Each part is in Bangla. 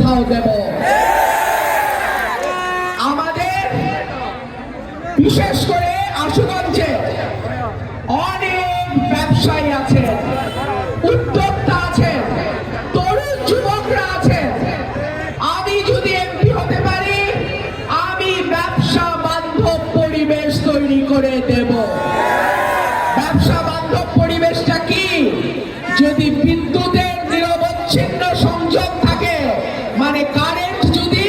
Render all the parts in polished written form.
কোথাও দেব। আমাদের বিশেষ করে আশুগঞ্জে অনেক ব্যবসায়ী আছে, উদ্যোক্তা আছে, তরুণ যুবকরা আছে। আমি যদি এমপি হতে পারি, আমি ব্যবসা বান্ধব পরিবেশ তৈরি করে দেব। ব্যবসা বান্ধব পরিবেশটা কি? যদি বিদ্যুতের নিরবচ্ছিন্ন সংযোগ থাকে, মানে কারেন্ট যদি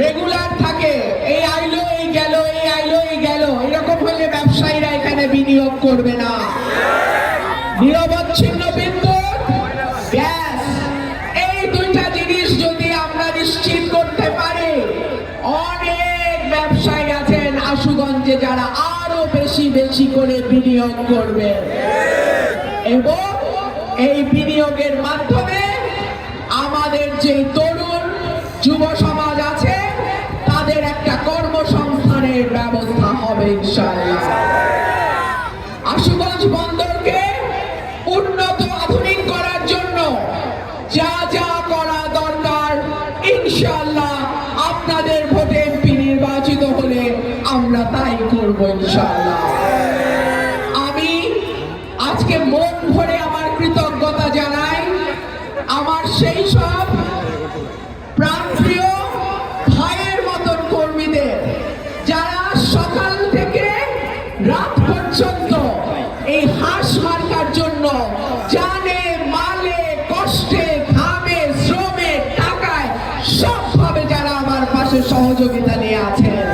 রেগুলার থাকে, এই আইলো এই গেল, এই আইলো এই গেল, এরকম হলে ব্যবসায়ীরা এখানে বিনিয়োগ করবে না। নিরবচ্ছিন্ন বিদ্যুৎ, গ্যাস, এই দুইটা জিনিস যদি আমরা নিশ্চিত করতে পারি, অনেক ব্যবসায়ী আছেন আশুগঞ্জে যারা আরো বেশি বেশি করে বিনিয়োগ করবে, এবং এই বিনিয়োগের মাধ্যমে আমাদের যে তরুণ যুব সমাজ আছে তাদের একটা কর্মসংস্থানের ব্যবস্থা হবে ইনশাআল্লাহ। আশুগঞ্জ বন্দরকে উন্নত আধুনিক করার জন্য যা যা করা দরকার ইনশাআল্লাহ আপনাদের ভোটে এমপি নির্বাচিত হলে আমরা তাই করব ইনশাআল্লাহ। আমি আজকে মন ভরে আমার কৃতজ্ঞতা জানাই আমার সেই সব প্রাণপ্রিয় ভাইয়ের মতন কর্মীদের, যারা সকাল থেকে রাত পর্যন্ত এই হাঁস মার্কার জন্য জানে মালে কষ্টে ঘামে শ্রমে টাকায় সবভাবে যারা আমার পাশে সহযোগিতা নিয়ে আছেন।